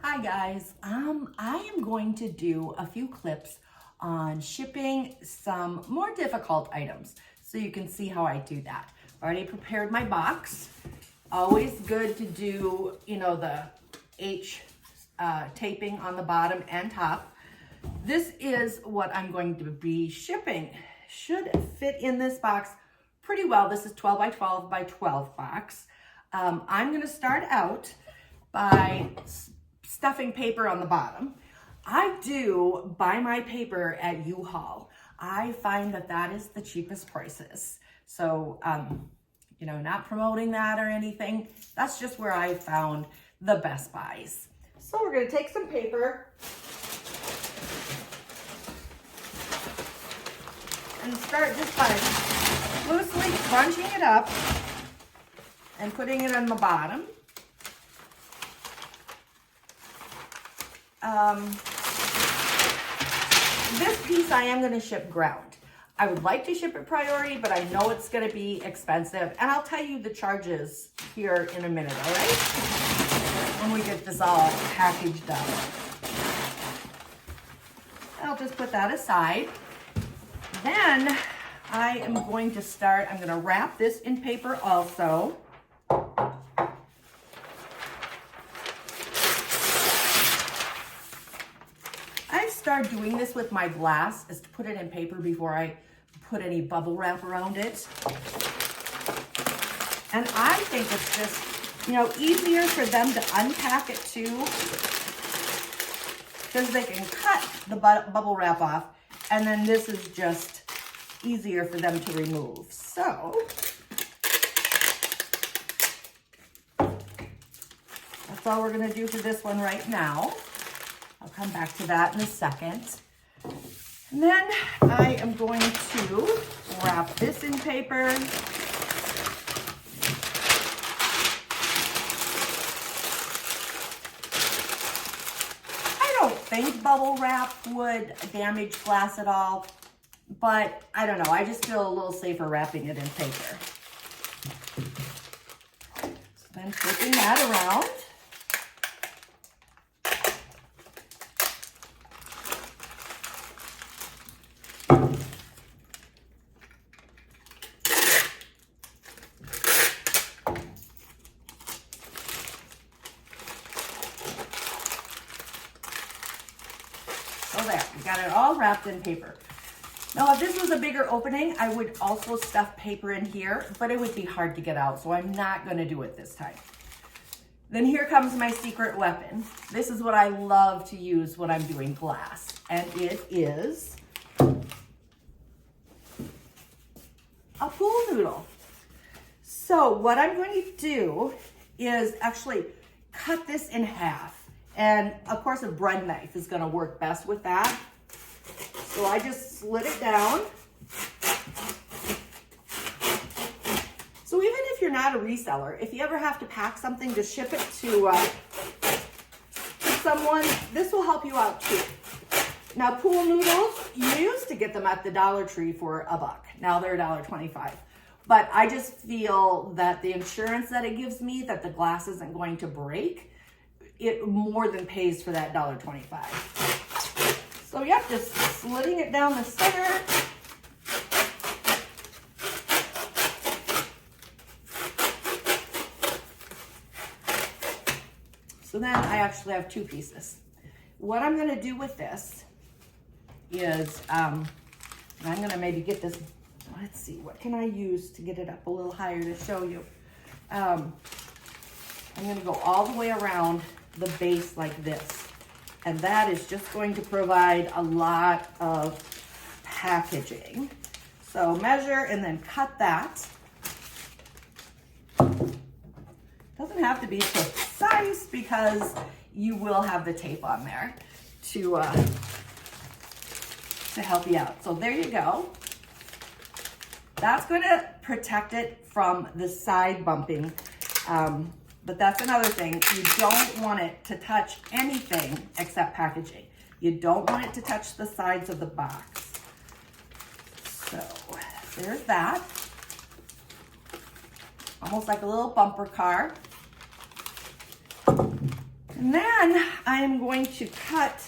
Hi guys, I am going to do a few clips on shipping some more difficult items so you can see how I do that. Already prepared my box. Always good to do, the H taping on the bottom and top. This is what I'm going to be shipping. Should fit in this box pretty well. This is 12 by 12 by 12 box. I'm going to start out by stuffing paper on the bottom. I do buy my paper at U-Haul. I find that that is the cheapest prices. So, not promoting that or anything. That's just where I found the best buys. So we're going to take some paper and start just by loosely crunching it up and putting it on the bottom. This piece I am going to ship ground. I would like to ship it priority, but I know it's going to be expensive. And I'll tell you the charges here in a minute, all right? When we get this all packaged up. I'll just put that aside. Then I am going to start, I'm going to wrap this in paper also. Start doing this with my glass is to put it in paper before I put any bubble wrap around it. And I think it's just, easier for them to unpack it too, because they can cut the bubble wrap off, and then this is just easier for them to remove. So that's all we're going to do for this one right now. I'll come back to that in a second. And then I am going to wrap this in paper. I don't think bubble wrap would damage glass at all, but I don't know. I just feel a little safer wrapping it in paper. So then flipping that around. So there, we got it all wrapped in paper. Now, if this was a bigger opening, I would also stuff paper in here, but it would be hard to get out, so I'm not going to do it this time. Then here comes my secret weapon. This is what I love to use when I'm doing glass, and it is a pool noodle. So what I'm going to do is actually cut this in half. And of course, a bread knife is going to work best with that. So I just slit it down. So even if you're not a reseller, if you ever have to pack something to ship it to someone, this will help you out too. Now, pool noodles, you used to get them at the Dollar Tree for $1. Now they're $1.25. But I just feel that the insurance that it gives me, that the glass isn't going to break, it more than pays for that $1.25. So yep, just slitting it down the center. So then I actually have two pieces. What I'm gonna do with this is, I'm gonna maybe get this, let's see, what can I use to get it up a little higher to show you? I'm gonna go all the way around the base like this. And that is just going to provide a lot of packaging. So measure and then cut that. Doesn't have to be precise because you will have the tape on there to help you out. So there you go. That's going to protect it from the side bumping. But that's another thing. You don't want it to touch anything except packaging. You don't want it to touch the sides of the box. So there's that. Almost like a little bumper car. And then I'm going to cut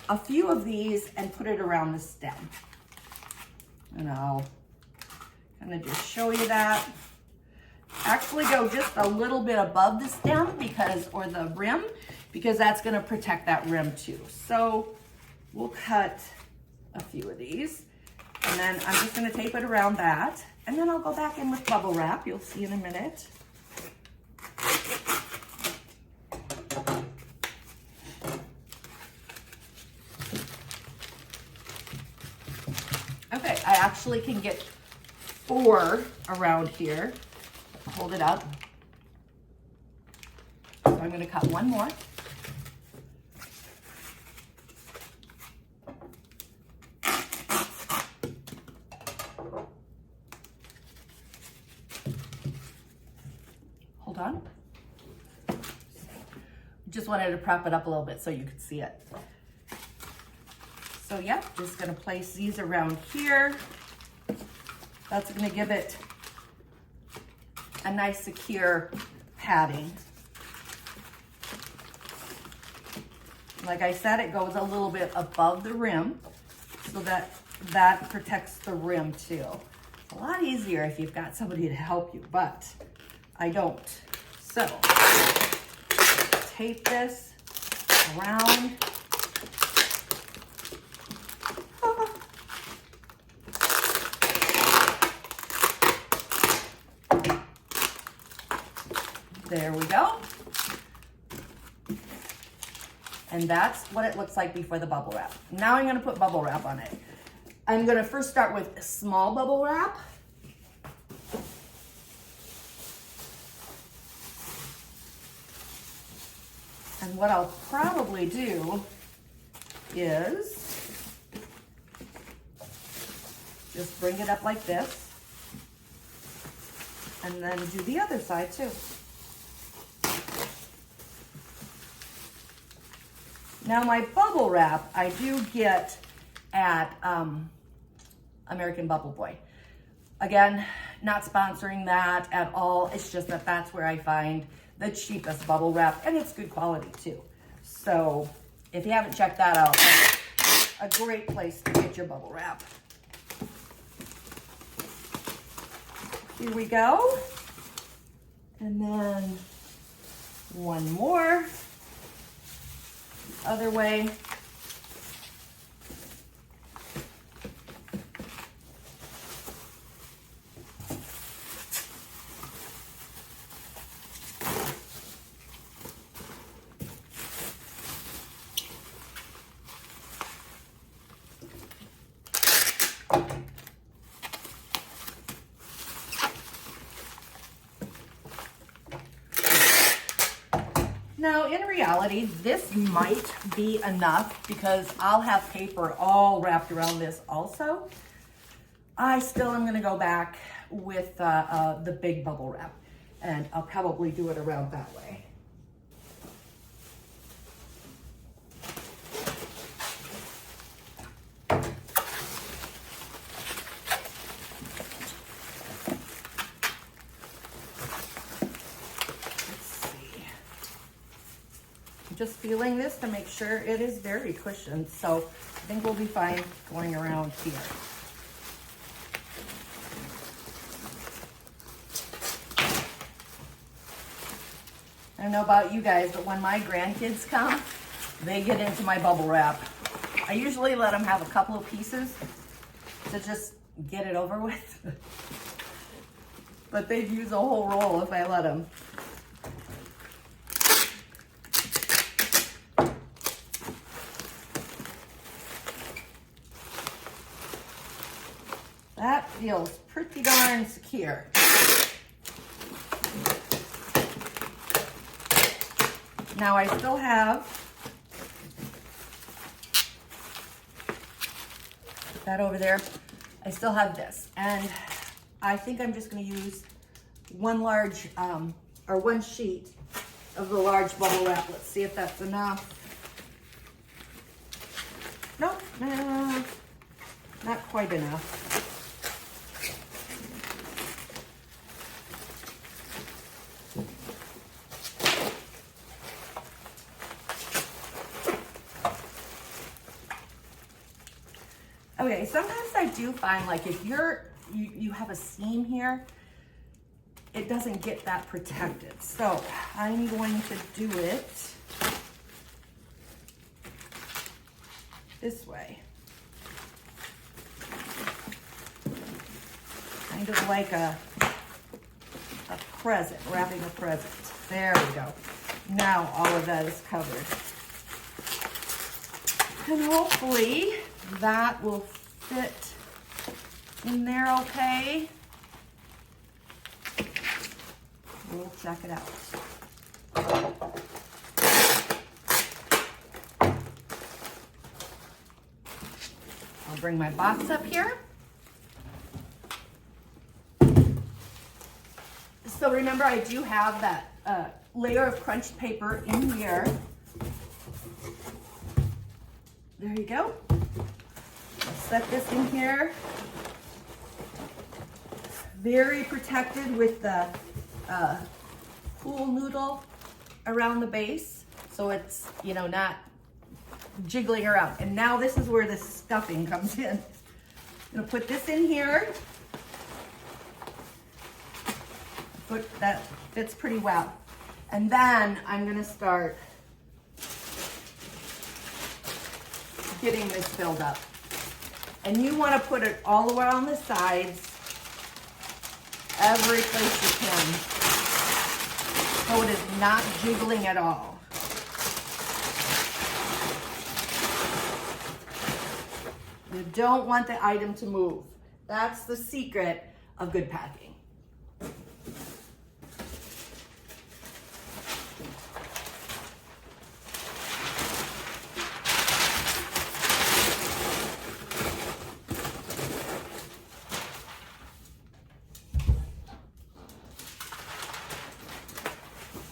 a few of these and put it around the stem. And I'll kind of just show you that. Actually go just a little bit above the stem or the rim, because that's gonna protect that rim too. So we'll cut a few of these, and then I'm just gonna tape it around that, and then I'll go back in with bubble wrap. You'll see in a minute. Okay, I actually can get 4 around here. Hold it up. So I'm going to cut one more. Hold on. Just wanted to prop it up a little bit so you could see it. So yep, just going to place these around here. That's going to give it a nice secure padding. Like I said, it goes a little bit above the rim so that protects the rim too. It's a lot easier if you've got somebody to help you, but I don't. So tape this around. There we go. And that's what it looks like before the bubble wrap. Now I'm gonna put bubble wrap on it. I'm gonna first start with a small bubble wrap. And what I'll probably do is just bring it up like this, and then do the other side too. Now my bubble wrap, I do get at American Bubble Boy. Again, not sponsoring that at all. It's just that that's where I find the cheapest bubble wrap, and it's good quality too. So if you haven't checked that out, that's a great place to get your bubble wrap. Here we go. And then one more. Other way. Now, in reality, this might be enough because I'll have paper all wrapped around this also. I still am gonna go back with the big bubble wrap, and I'll probably do it around that way. Just feeling this to make sure it is very cushioned. So I think we'll be fine going around here. I don't know about you guys, but when my grandkids come, they get into my bubble wrap. I usually let them have a couple of pieces to just get it over with. But they'd use a whole roll if I let them. That feels pretty darn secure. Now I still have that over there. I still have this, and I think I'm just going to use one large or one sheet of the large bubble wrap. Let's see if that's enough. Nope, no, not quite enough. Okay, sometimes I do find like if you have a seam here, it doesn't get that protected. So I'm going to do it this way. Kind of like a present, wrapping a present. There we go. Now all of that is covered. And hopefully that will fit in there okay. We'll check it out. I'll bring my box up here. So remember, I do have that layer of crunched paper in here. There you go. I'll set this in here. Very protected with the pool noodle around the base, so it's, you know, not jiggling around. And now this is where the stuffing comes in. I'm gonna put this in here. That fits pretty well. And then I'm gonna start getting this filled up. And you wanna put it all around the sides, every place you can, so it is not jiggling at all. You don't want the item to move. That's the secret of good packing.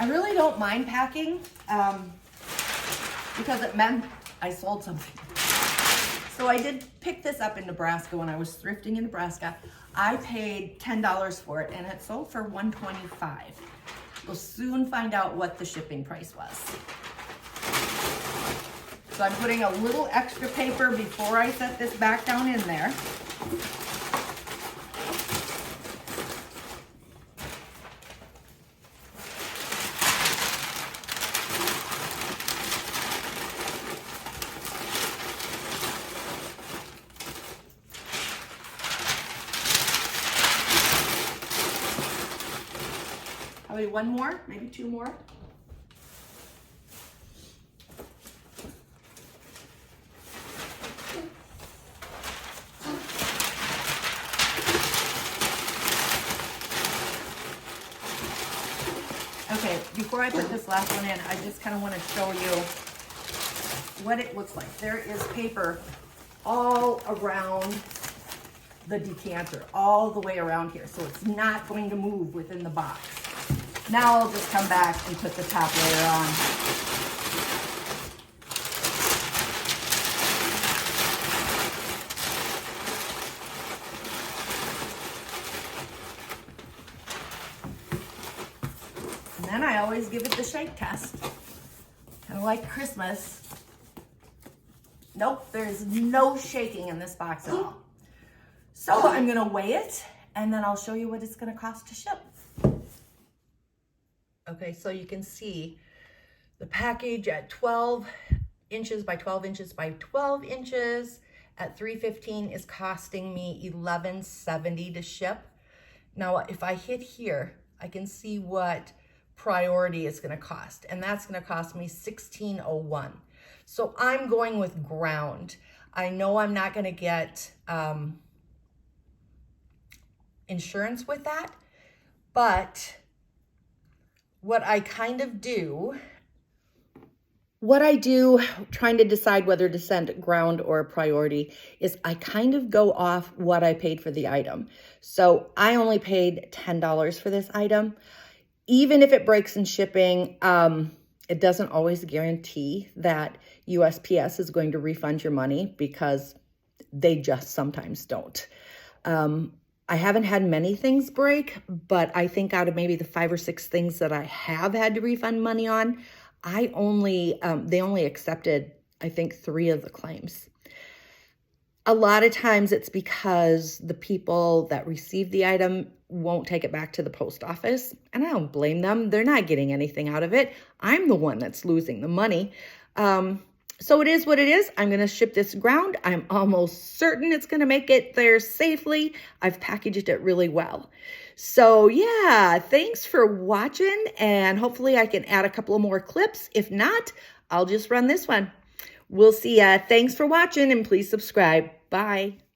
I really don't mind packing because it meant I sold something. So I did pick this up in Nebraska when I was thrifting in Nebraska. I paid $10 for it and it sold for $125. We'll soon find out what the shipping price was. So I'm putting a little extra paper before I set this back down in there. Probably one more, maybe two more. Okay, before I put this last one in, I just kind of want to show you what it looks like. There is paper all around the decanter, all the way around here, so it's not going to move within the box. Now I'll just come back and put the top layer on. And then I always give it the shake test. Kind of like Christmas. Nope, there's no shaking in this box at all. So I'm gonna weigh it and then I'll show you what it's gonna cost to ship. Okay, so you can see the package at 12 inches by 12 inches by 12 inches at $3.15 is costing me $11.70 to ship. Now, if I hit here, I can see what priority is gonna cost, and that's gonna cost me $16.01. So I'm going with ground. I know I'm not gonna get insurance with that, but what I do trying to decide whether to send ground or priority is I kind of go off what I paid for the item. So I only paid $10 for this item. Even if it breaks in shipping, it doesn't always guarantee that USPS is going to refund your money because they just sometimes don't. I haven't had many things break, but I think out of maybe the 5 or 6 things that I have had to refund money on, they only accepted, I think, 3 of the claims. A lot of times it's because the people that receive the item won't take it back to the post office, and I don't blame them. They're not getting anything out of it. I'm the one that's losing the money. So it is what it is. I'm going to ship this ground. I'm almost certain it's going to make it there safely. I've packaged it really well. So yeah, thanks for watching, and hopefully I can add a couple of more clips. If not, I'll just run this one. We'll see ya. Thanks for watching, and please subscribe. Bye.